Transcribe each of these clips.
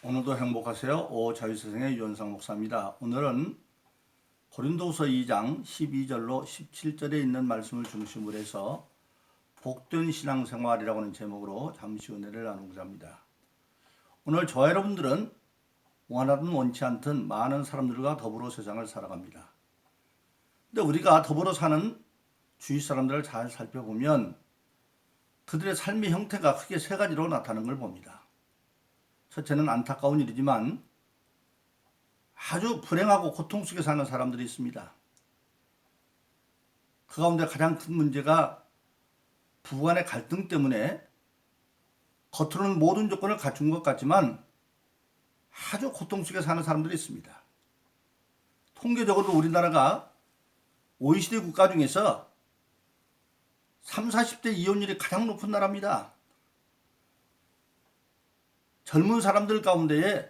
오늘도 행복하세요. 오자유세상의 유현상 목사입니다. 오늘은 고린도후서 2장 12절로 17절에 있는 말씀을 중심으로 해서 복된 신앙생활이라고 하는 제목으로 잠시 은혜를 나누고자 합니다. 오늘 저와 여러분들은 원하든 원치 않든 많은 사람들과 더불어 세상을 살아갑니다. 근데 우리가 더불어 사는 주위 사람들을 잘 살펴보면 그들의 삶의 형태가 크게 세 가지로 나타나는 걸 봅니다. 첫째는 안타까운 일이지만 아주 불행하고 고통 속에 사는 사람들이 있습니다. 그 가운데 가장 큰 문제가 부부간의 갈등 때문에 겉으로는 모든 조건을 갖춘 것 같지만 아주 고통 속에 사는 사람들이 있습니다. 통계적으로 우리나라가 OECD 국가 중에서 30, 40대 이혼율이 가장 높은 나라입니다. 젊은 사람들 가운데에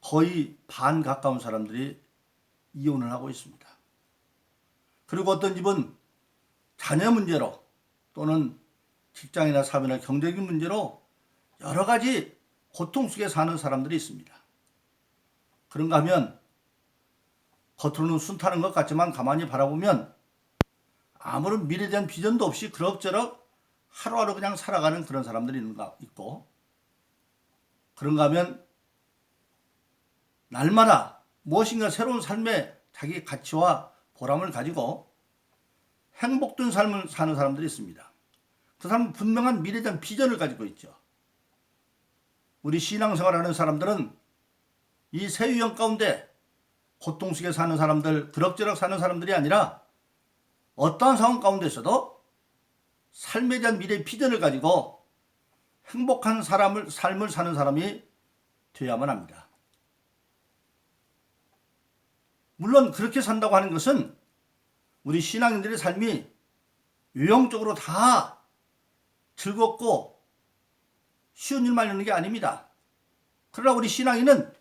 거의 반 가까운 사람들이 이혼을 하고 있습니다. 그리고 어떤 집은 자녀 문제로 또는 직장이나 사회나 경제적인 문제로 여러 가지 고통 속에 사는 사람들이 있습니다. 그런가 하면 겉으로는 순탄한 것 같지만 가만히 바라보면 아무런 미래에 대한 비전도 없이 그럭저럭 하루하루 그냥 살아가는 그런 사람들이 있고, 그런가 하면 날마다 무엇인가 새로운 삶의 자기 가치와 보람을 가지고 행복된 삶을 사는 사람들이 있습니다. 그 사람은 분명한 미래에 대한 비전을 가지고 있죠. 우리 신앙생활하는 사람들은 이 세 유형 가운데 고통 속에 사는 사람들, 그럭저럭 사는 사람들이 아니라 어떠한 상황 가운데서도 삶에 대한 미래의 비전을 가지고 행복한 삶을 사는 사람이 되어야만 합니다. 물론 그렇게 산다고 하는 것은 우리 신앙인들의 삶이 유형적으로 다 즐겁고 쉬운 일만 있는 게 아닙니다. 그러나 우리 신앙인은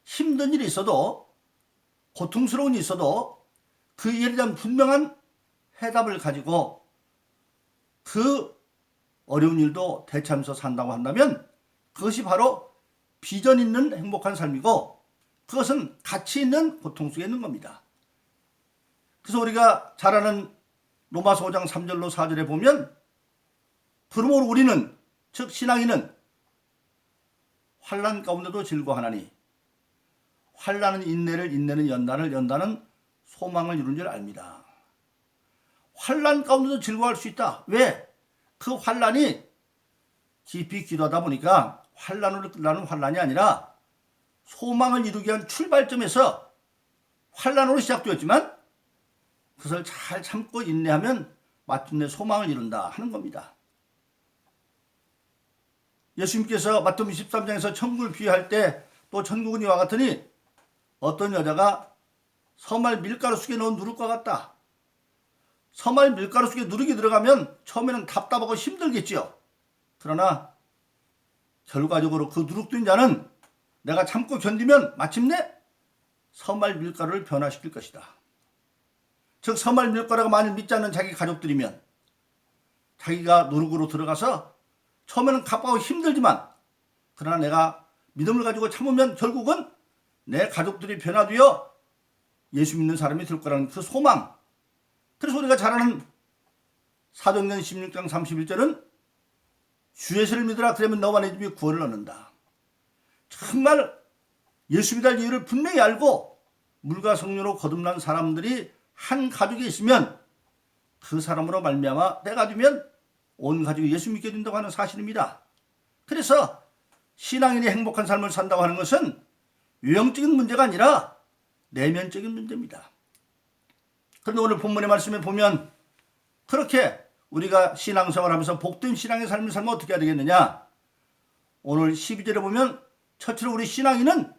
힘든 일이 있어도 고통스러운 일이 있어도 그 일에 대한 분명한 해답을 가지고 그 어려운 일도 대처하면서 산다고 한다면 그것이 바로 비전 있는 행복한 삶이고 그것은 가치 있는 고통 속에 있는 겁니다. 그래서 우리가 잘 아는 로마서 5장 3절로 4절에 보면 그러므로 우리는 즉 신앙인은 환난 가운데도 즐거워하나니 환난은 인내를 인내는 연단을 연단은 소망을 이룬 줄 압니다. 환난 가운데도 즐거워할 수 있다. 왜? 그 환난이 깊이 기도하다 보니까 환난으로 끝나는 환난이 아니라 소망을 이루기 위한 출발점에서 환난으로 시작되었지만 그것을 잘 참고 인내하면 마침내 소망을 이룬다 하는 겁니다. 예수님께서 마태복음 23장에서 천국을 비유할 때 또 천국은 이와 같으니 어떤 여자가 서말 밀가루 속에 넣은 누룩과 같다. 서말 밀가루 속에 누룩이 들어가면 처음에는 답답하고 힘들겠지요. 그러나 결과적으로 그 누룩된 자는 내가 참고 견디면 마침내 서말 밀가루를 변화시킬 것이다. 즉 서말 밀가루가 만일 믿지 않는 자기 가족들이면 자기가 누룩으로 들어가서 처음에는 갑갑하고 힘들지만 그러나 내가 믿음을 가지고 참으면 결국은 내 가족들이 변화되어 예수 믿는 사람이 될 거라는 그 소망. 그래서 우리가 잘 아는 사도행전 16장 31절은 주 예수를 믿으라 그러면 너와 내 집이 구원을 얻는다. 정말 예수 믿을 이유를 분명히 알고 물과 성령으로 거듭난 사람들이 한 가족에 있으면 그 사람으로 말미암아 때가 되면 온 가족이 예수 믿게 된다고 하는 사실입니다. 그래서 신앙인이 행복한 삶을 산다고 하는 것은 유형적인 문제가 아니라 내면적인 문제입니다. 그런데 오늘 본문의 말씀에 보면 그렇게 우리가 신앙생활하면서 복된 신앙의 삶을 살면 어떻게 해야 되겠느냐? 오늘 12절에 보면 첫째로 우리 신앙인은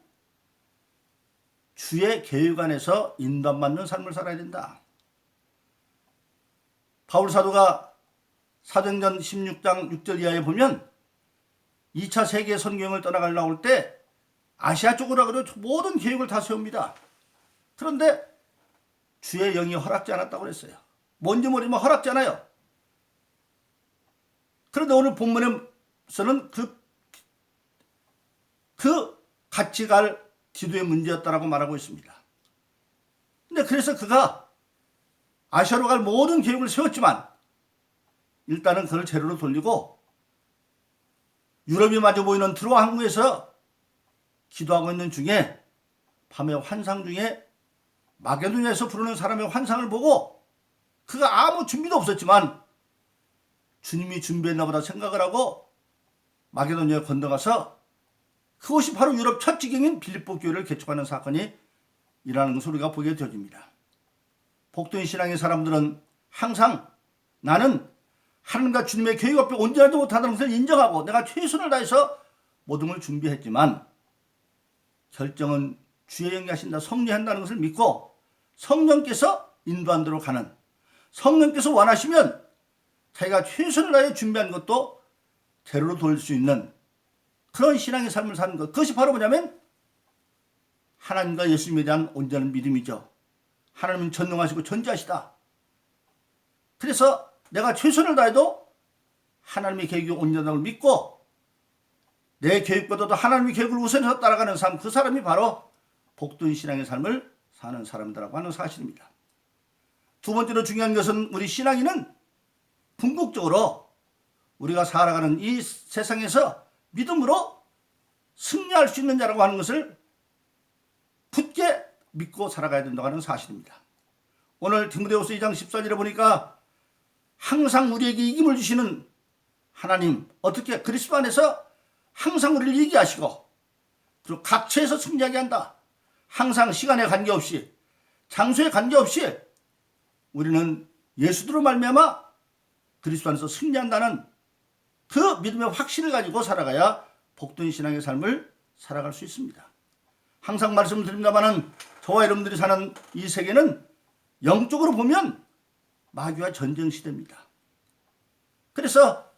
주의 계획 안에서 인도받는 삶을 살아야 된다. 바울 사도가 사도행전 16장 6절 이하에 보면 2차 세계 선교행을 떠나가려고 할 때 아시아 쪽으로 가서 모든 계획을 다 세웁니다. 그런데 주의 영이 허락지 않았다고 그랬어요. 뭔지 모르지만 허락지 않아요. 그런데 오늘 본문에서는 그 그 같이 갈 기도의 문제였다라고 말하고 있습니다. 근데 그래서 그가 아시아로 갈 모든 계획을 세웠지만 일단은 그를 제로로 돌리고 유럽이 마주 보이는 트로아 항구에서 기도하고 있는 중에 밤에 환상 중에 마게도냐에서 부르는 사람의 환상을 보고 그가 아무 준비도 없었지만 주님이 준비했나 보다 생각을 하고 마게도냐에 건너가서 그것이 바로 유럽 첫 지경인 빌립보 교회를 개척하는 사건이 일어나는 것을 우리가 보게 되어집니다. 복된 신앙의 사람들은 항상 나는 하나님과 주님의 계획 앞에 온전하지 못하다는 것을 인정하고 내가 최선을 다해서 모든 걸 준비했지만 결정은 주의 영이 하신다, 성리한다는 것을 믿고 성령께서 인도한 대로 가는, 성령께서 원하시면 자기가 최선을 다해 준비한 것도 제로로 돌릴 수 있는 그런 신앙의 삶을 사는 것, 그것이 바로 뭐냐면 하나님과 예수님에 대한 온전한 믿음이죠. 하나님은 전능하시고 전지하시다. 그래서 내가 최선을 다해도 하나님의 계획이 온전함을 믿고 내 계획보다도 하나님의 계획을 우선해서 따라가는 삶, 그 사람이 바로 복된 신앙의 삶을 사는 사람이라고 하는 사실입니다. 두 번째로 중요한 것은 우리 신앙인은 궁극적으로 우리가 살아가는 이 세상에서 믿음으로 승리할 수 있는 자라고 하는 것을 굳게 믿고 살아가야 된다고 하는 사실입니다. 오늘 디모데후서 2장 14절에 보니까 항상 우리에게 이김을 주시는 하나님, 어떻게 그리스도 안에서 항상 우리를 이기게 하시고 그리고 각처에서 승리하게 한다. 항상 시간에 관계없이 장소에 관계없이 우리는 예수로 말미암아 그리스도 안에서 승리한다는 그 믿음의 확신을 가지고 살아가야 복된 신앙의 삶을 살아갈 수 있습니다. 항상 말씀드립니다마는 저와 여러분들이 사는 이 세계는 영적으로 보면 마귀와 전쟁 시대입니다. 그래서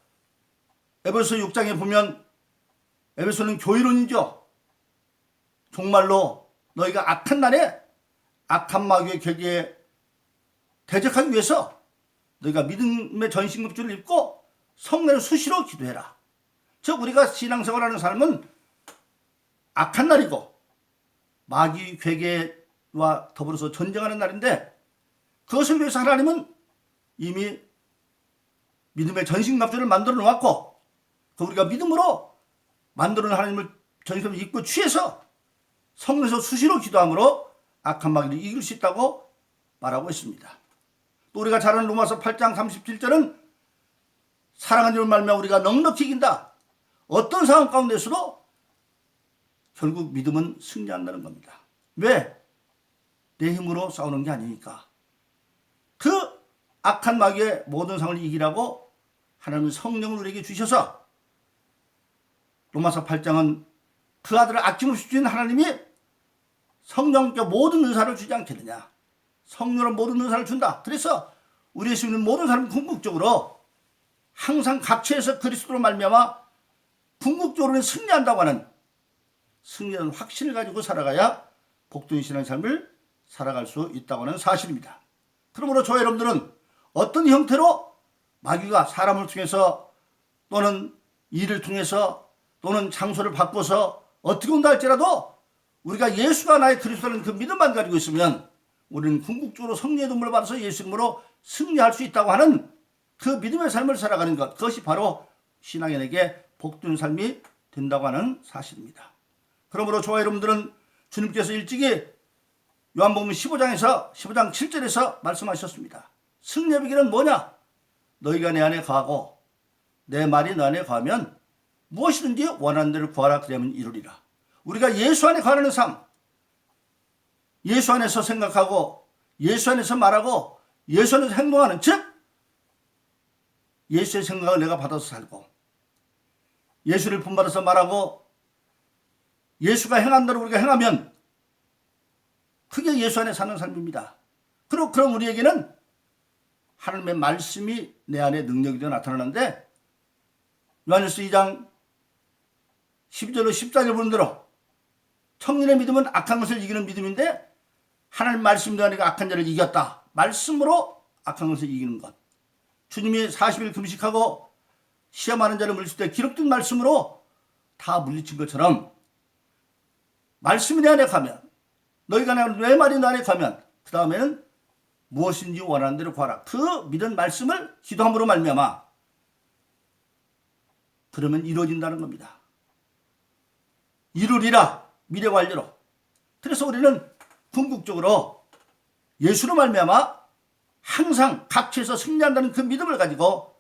에베소 6장에 보면 에베소는 교회론이죠. 정말로 너희가 악한 날에 악한 마귀의 궤계에 대적하기 위해서 너희가 믿음의 전신갑주를 입고 성례를 수시로 기도해라. 즉 우리가 신앙생활하는 삶은 악한 날이고 마귀 궤계와 더불어서 전쟁하는 날인데 그것을 위해서 하나님은 이미 믿음의 전신갑주를 만들어 놓았고 우리가 믿음으로 만들어 놓은 하나님을 전신갑주 입고 취해서 성례에서 수시로 기도함으로 악한 마귀를 이길 수 있다고 말하고 있습니다. 또 우리가 잘 아는 로마서 8장 37절은 사랑하는 이를 말미암아 우리가 넉넉히 이긴다. 어떤 상황 가운데서도 결국 믿음은 승리한다는 겁니다. 왜? 내 힘으로 싸우는 게 아니니까. 그 악한 마귀의 모든 상을 이기라고 하나님은 성령을 우리에게 주셔서 로마서 8장은 그 아들을 아낌없이 주신 하나님이 성령께 모든 은사를 주지 않겠느냐. 성령으로 모든 은사를 준다. 그래서 우리 예수 믿는 모든 사람은 궁극적으로 항상 각처에서 그리스도로 말미암아 궁극적으로는 승리한다고 하는 승리하는 확신을 가지고 살아가야 복된 신앙의 삶을 살아갈 수 있다고 하는 사실입니다. 그러므로 저와 여러분들은 어떤 형태로 마귀가 사람을 통해서 또는 일을 통해서 또는 장소를 바꿔서 어떻게 온다 할지라도 우리가 예수가 나의 그리스도라는 그 믿음만 가지고 있으면 우리는 궁극적으로 성령의 도움을 받아서 예수 이름으로 승리할 수 있다고 하는 그 믿음의 삶을 살아가는 것, 그것이 바로 신앙인에게 복된 삶이 된다고 하는 사실입니다. 그러므로 저와 여러분들은 주님께서 일찍이 요한복음 15장 7절에서 말씀하셨습니다. 승리의 비결은 뭐냐? 너희가 내 안에 거하고 내 말이 너 안에 거하면 무엇이든지 원하는 대로 구하라 그러면 이루리라. 우리가 예수 안에 거하는 삶, 예수 안에서 생각하고 예수 안에서 말하고 예수 안에서 행동하는, 즉 예수의 생각을 내가 받아서 살고 예수를 본받아서 말하고 예수가 행한 대로 우리가 행하면 그게 예수 안에 사는 삶입니다. 그럼 우리에게는 하나님의 말씀이 내 안에 능력이 되어 나타나는데 요한일서 2장 12절로 14절 보는 대로 청년의 믿음은 악한 것을 이기는 믿음인데 하나님 말씀이 되니까 악한 자를 이겼다. 말씀으로 악한 것을 이기는 것. 주님이 40일 금식하고 시험하는 자를 물리칠 때 기록된 말씀으로 다 물리친 것처럼 말씀이 내 안에 가면, 너희가 내 말이 내 안에 가면 그 다음에는 무엇인지 원하는 대로 구하라. 그 믿은 말씀을 기도함으로 말미암아 그러면 이루어진다는 겁니다. 이루리라 미래 완료로. 그래서 우리는 궁극적으로 예수로 말미암아 항상 각처에서 승리한다는 그 믿음을 가지고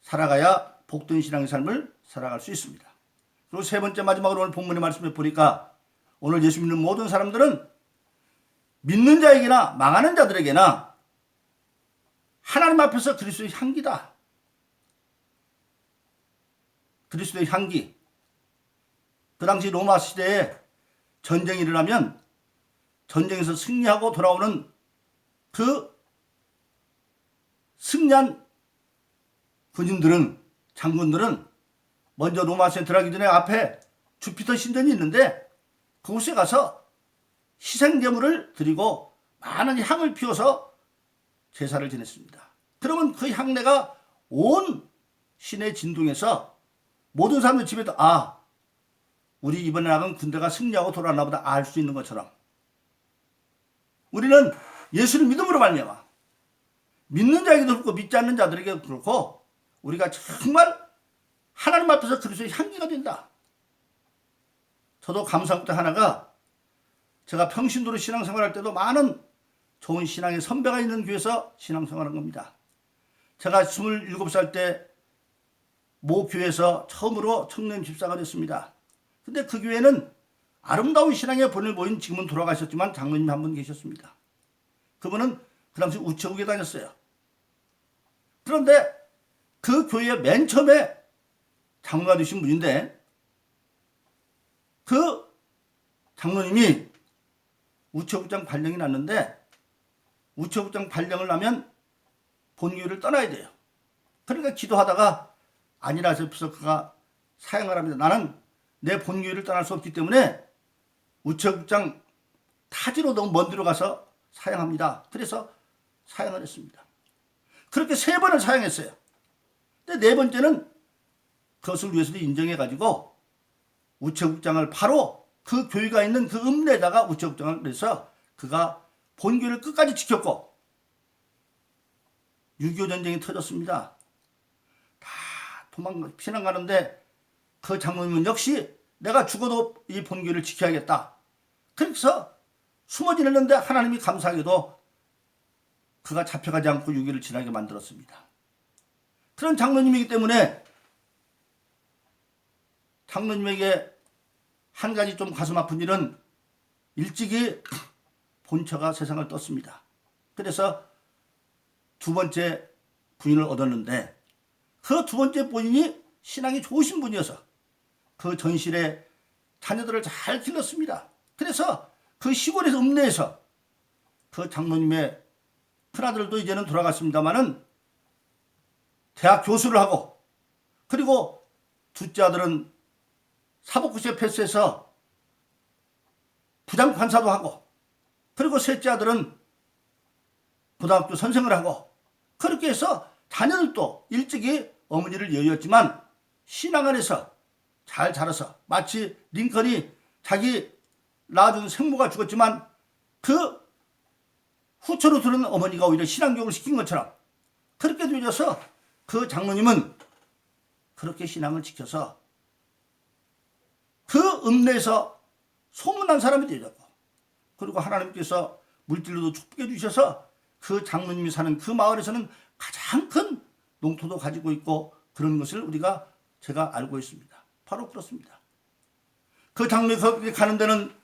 살아가야 복된 신앙의 삶을 살아갈 수 있습니다. 그리고 세 번째 마지막으로 오늘 본문의 말씀을 보니까 오늘 예수 믿는 모든 사람들은 믿는 자에게나 망하는 자들에게나 하나님 앞에서 그리스도의 향기다. 그리스도의 향기. 그 당시 로마 시대에 전쟁이 일어나면 전쟁에서 승리하고 돌아오는 그 승리한 군인들은, 장군들은 먼저 로마시에 들어가기 전에 앞에 주피터 신전이 있는데 그곳에 가서 희생제물을 드리고 많은 향을 피워서 제사를 지냈습니다. 그러면 그 향내가 온 시내 진동에서 모든 사람들 집에도 우리 이번에 나간 군대가 승리하고 돌아왔나 보다 알 수 있는 것처럼 우리는 예수를 믿음으로 말미암아 믿는 자에게도 그렇고 믿지 않는 자들에게도 그렇고 우리가 정말 하나님 앞에서 그리스도의 향기가 된다. 저도 감사한 것 하나가 제가 평신도로 신앙생활할 때도 많은 좋은 신앙의 선배가 있는 교회에서 신앙생활한 겁니다. 제가 27살 때 모 교회에서 처음으로 청년 집사가 됐습니다. 근데 그 교회는 아름다운 신앙의 본을 보인, 지금은 돌아가셨지만 장로님 한 분 계셨습니다. 그분은 그 당시 우체국에 다녔어요. 그런데 그 교회에 맨 처음에 장로가 되신 분인데 그 장로님이 우체국장 발령이 났는데 우체국장 발령을 나면 본교회를 떠나야 돼요. 그러니까 기도하다가 아니라 싶어서 그가 사양을 합니다. 나는 내 본교회를 떠날 수 없기 때문에 우체국장 타지로 너무 먼 데로 가서 사양합니다. 그래서 사양을 했습니다. 그렇게 3번을 사양했어요. 근데 4번째는 그것을 위해서도 인정해가지고 우체국장을 바로 그 교회가 있는 그 읍내에다가 우체국장을 내서 그가 본교회를 끝까지 지켰고 6.25 전쟁이 터졌습니다. 다 피난 가는데 그 장로님은 역시 내가 죽어도 이 본교회를 지켜야겠다. 그래서 숨어 지냈는데 하나님이 감사하게도 그가 잡혀가지 않고 6.25를 지나게 만들었습니다. 그런 장로님이기 때문에 장로님에게 한 가지 좀 가슴 아픈 일은 일찍이 본처가 세상을 떴습니다. 그래서 2번째 부인을 얻었는데 그 2번째 부인이 신앙이 좋으신 분이어서 그 전실에 자녀들을 잘 길렀습니다. 그래서 그 시골에서 읍내에서 그 장로님의 큰아들도 이제는 돌아갔습니다마는 대학 교수를 하고 그리고 둘째 아들은 사법고시에 패스해서 부장판사도 하고 그리고 셋째 아들은 고등학교 선생을 하고 그렇게 해서 자녀들도 일찍이 어머니를 여의었지만 신앙 안에서 잘 자라서 마치 링컨이 자기 낳아준 생모가 죽었지만 그 후처로 들은 어머니가 오히려 신앙교육을 시킨 것처럼 그렇게 되어서 그 장로님은 그렇게 신앙을 지켜서 그 읍내에서 소문난 사람이 되었고 그리고 하나님께서 물질로도 축복해 주셔서 그 장로님이 사는 그 마을에서는 가장 큰 농토도 가지고 있고 그런 것을 제가 알고 있습니다. 바로 그렇습니다. 그 장로님이 거기 가는 데는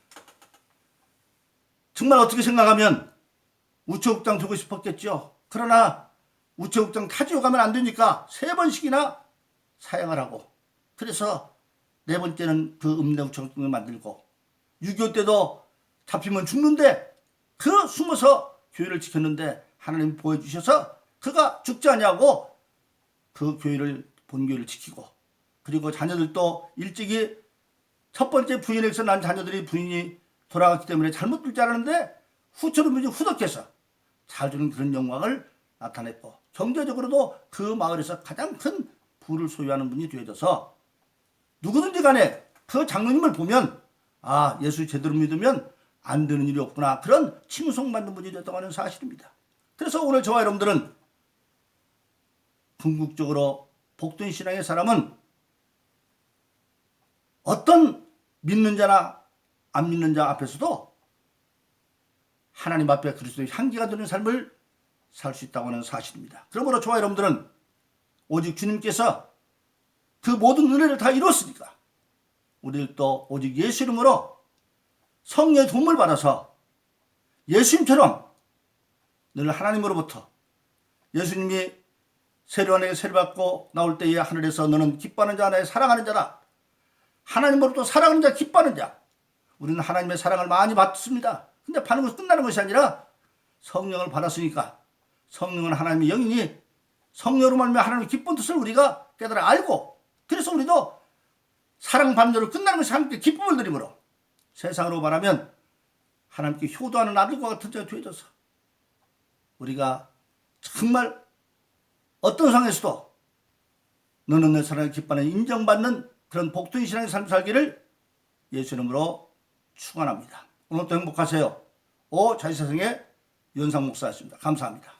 정말 어떻게 생각하면 우체국장 되고 싶었겠죠. 그러나 우체국장 타지로 가면 안 되니까 3번씩이나 사양을 하고 그래서 4번째는 그 읍내 우체국장을 만들고 6.25 때도 잡히면 죽는데 그 숨어서 교회를 지켰는데 하나님 보여주셔서 그가 죽지 않냐고 그 교회를 본교회를 지키고 그리고 자녀들도 일찍이 첫 번째 부인에게서 난 자녀들이 부인이 돌아갔기 때문에 잘못 될 줄 알았는데 후처로 후덕해서 잘 주는 그런 영광을 나타냈고 경제적으로도 그 마을에서 가장 큰 부를 소유하는 분이 되어져서 누구든지 간에 그 장로님을 보면 아, 예수 제대로 믿으면 안 되는 일이 없구나. 그런 칭송받는 분이 됐다고 하는 사실입니다. 그래서 오늘 저와 여러분들은 궁극적으로 복된 신앙의 사람은 어떤 믿는 자나 안 믿는 자 앞에서도 하나님 앞에 그리스도의 향기가 되는 삶을 살 수 있다고 하는 사실입니다. 그러므로 저와 여러분들은 오직 주님께서 그 모든 은혜를 다 이뤘으니까 우리도 오직 예수 이름으로 성령의 도움을 받아서 예수님처럼 늘 하나님으로부터 예수님이 세례요한에게 세례받고 나올 때에 하늘에서 너는 기뻐하는 자 나의 사랑하는 자다. 하나님으로부터 사랑하는 자 기뻐하는 자. 우리는 하나님의 사랑을 많이 받습니다. 근데 받는 것이 끝나는 것이 아니라 성령을 받았으니까 성령은 하나님의 영이니 성령으로 말미암아 하나님의 기쁜 뜻을 우리가 깨달아 알고 그래서 우리도 사랑 반절로 끝나는 것이 함께 기쁨을 드림으로 세상으로 말하면 하나님께 효도하는 아들과 같은 자가 되어져서 우리가 정말 어떤 상황에서도 너는 내 사랑을 기뻐하는 인정받는 그런 복된 신앙의 삶 살기를 예수 이름으로 축원합니다. 오늘도 행복하세요. 자유세상의 윤상 목사였습니다. 감사합니다.